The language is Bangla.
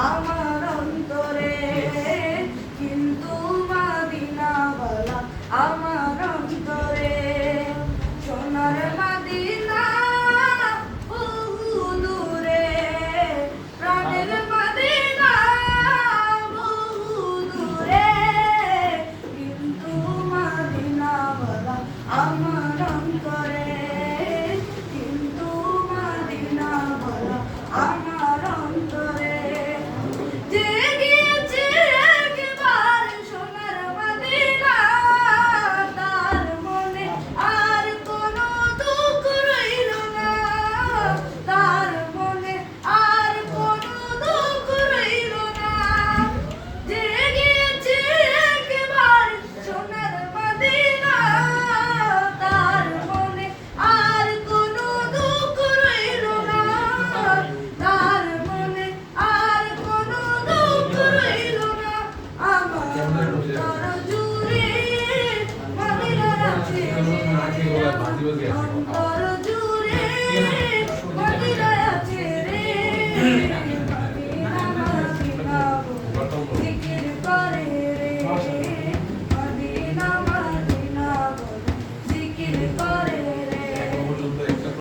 আমার অন্তরে, কিন্তু মদিনাওয়ালা আমার অন্তরে। সোনার মদিনা বহু দূরে, প্রাণের মদিনা বহু দূরে, কিন্তু মদিনাওয়ালা আমার অন্তরে, কিন্তু মদিনাওয়ালা আমার অন্তরে। যে গিয়েছে একবার সোনার মদিনা, তার মনে আর কোনো দুঃখ রইল না, তার মনে আর কোনো দুঃখ রইল না। যে গিয়েছে একবার সোনার মদিনা, তার মনে আর কোনো দুঃখ রইল না, তার মনে আর কোনো দুঃখ রইল না। আমার অন্তর জুড়ে মদিনার আছে, অন্তর